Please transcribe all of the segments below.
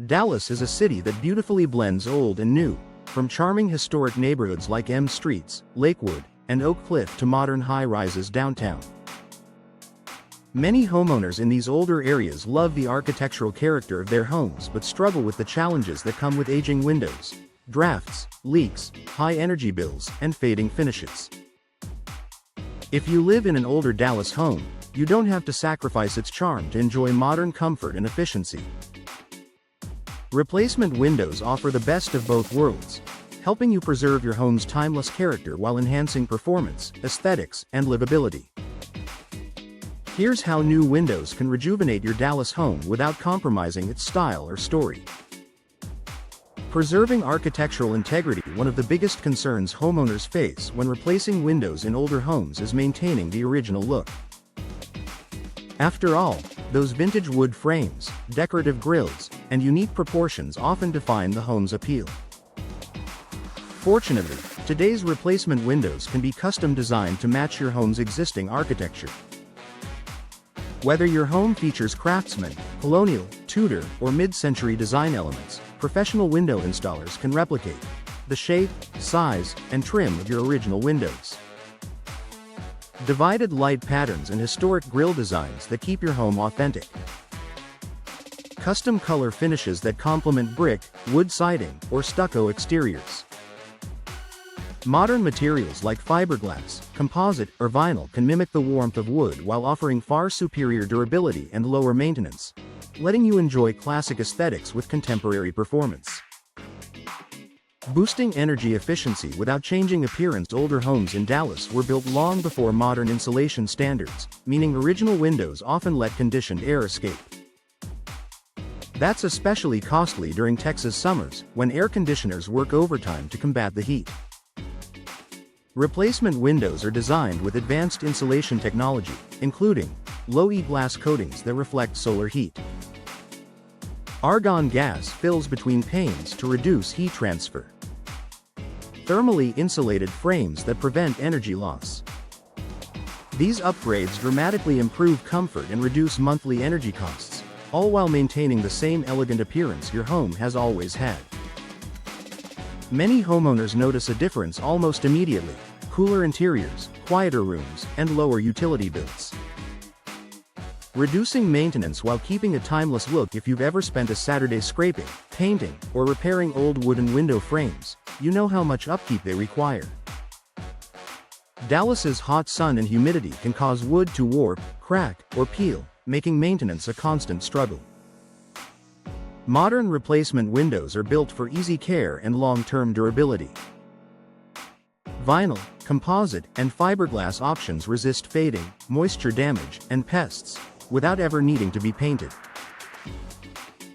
Dallas is a city that beautifully blends old and new, from charming historic neighborhoods like M Streets, Lakewood, and Oak Cliff to modern high-rises downtown. Many homeowners in these older areas love the architectural character of their homes but struggle with the challenges that come with aging windows, drafts, leaks, high energy bills, and fading finishes. If you live in an older Dallas home, you don't have to sacrifice its charm to enjoy modern comfort and efficiency. Replacement windows offer the best of both worlds, helping you preserve your home's timeless character while enhancing performance, aesthetics, and livability. Here's how new windows can rejuvenate your Dallas home without compromising its style or story. Preserving architectural integrity. One of the biggest concerns homeowners face when replacing windows in older homes is maintaining the original look. After all, those vintage wood frames, decorative grills, and unique proportions often define the home's appeal. Fortunately, today's replacement windows can be custom designed to match your home's existing architecture. Whether your home features craftsman, colonial, Tudor, or mid-century design elements, professional window installers can replicate the shape, size, and trim of your original windows. Divided light patterns and historic grille designs that keep your home authentic. Custom color finishes that complement brick, wood siding, or stucco exteriors. Modern materials like fiberglass, composite, or vinyl can mimic the warmth of wood while offering far superior durability and lower maintenance, letting you enjoy classic aesthetics with contemporary performance. Boosting energy efficiency without changing appearance. Older homes in Dallas were built long before modern insulation standards, meaning original windows often let conditioned air escape. That's especially costly during Texas summers, when air conditioners work overtime to combat the heat. Replacement windows are designed with advanced insulation technology, including low E-glass coatings that reflect solar heat. Argon gas fills between panes to reduce heat transfer. Thermally insulated frames that prevent energy loss. These upgrades dramatically improve comfort and reduce monthly energy costs, all while maintaining the same elegant appearance your home has always had. Many homeowners notice a difference almost immediately: cooler interiors, quieter rooms, and lower utility bills. Reducing maintenance while keeping a timeless look. If you've ever spent a Saturday scraping, painting, or repairing old wooden window frames, you know how much upkeep they require. Dallas's hot sun and humidity can cause wood to warp, crack, or peel, making maintenance a constant struggle. Modern replacement windows are built for easy care and long-term durability. Vinyl, composite, and fiberglass options resist fading, moisture damage, and pests, without ever needing to be painted.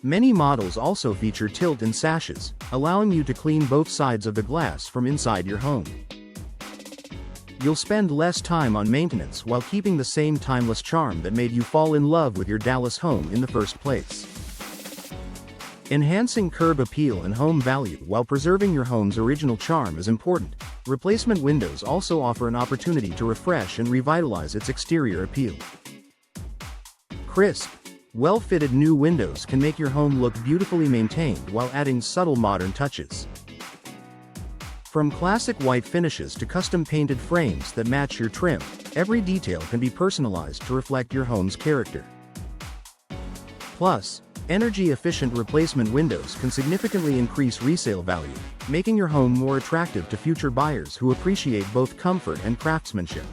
Many models also feature tilt and sashes, allowing you to clean both sides of the glass from inside your home. You'll spend less time on maintenance while keeping the same timeless charm that made you fall in love with your Dallas home in the first place. Enhancing curb appeal and home value while preserving your home's original charm is important. Replacement windows also offer an opportunity to refresh and revitalize its exterior appeal. Crisp, well-fitted new windows can make your home look beautifully maintained while adding subtle modern touches. From classic white finishes to custom-painted frames that match your trim, every detail can be personalized to reflect your home's character. Plus, energy-efficient replacement windows can significantly increase resale value, making your home more attractive to future buyers who appreciate both comfort and craftsmanship.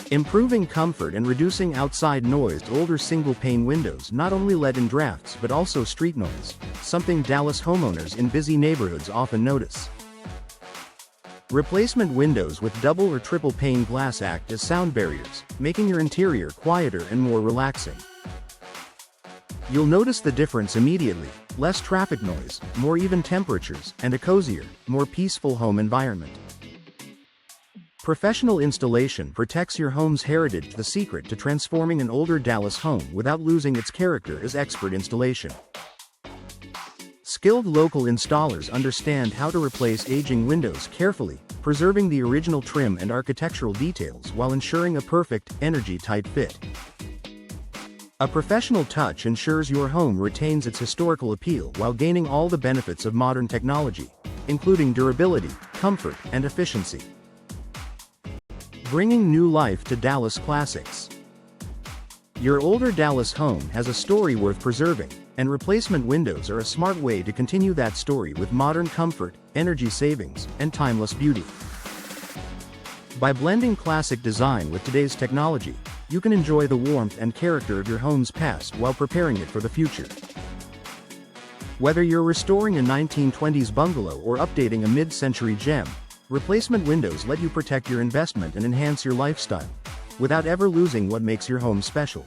Improving comfort and reducing outside noise. Older single-pane windows not only let in drafts but also street noise, something Dallas homeowners in busy neighborhoods often notice. Replacement windows with double or triple pane glass act as sound barriers, making your interior quieter and more relaxing. You'll notice the difference immediately: less traffic noise, more even temperatures, and a cozier, more peaceful home environment. Professional installation protects your home's heritage. The secret to transforming an older Dallas home without losing its character is expert installation. Skilled local installers understand how to replace aging windows carefully, preserving the original trim and architectural details while ensuring a perfect, energy-tight fit. A professional touch ensures your home retains its historical appeal while gaining all the benefits of modern technology, including durability, comfort, and efficiency. Bringing new life to Dallas classics. Your older Dallas home has a story worth preserving, and replacement windows are a smart way to continue that story with modern comfort, energy savings, and timeless beauty. By blending classic design with today's technology, you can enjoy the warmth and character of your home's past while preparing it for the future. Whether you're restoring a 1920s bungalow or updating a mid-century gem, replacement windows let you protect your investment and enhance your lifestyle, without ever losing what makes your home special.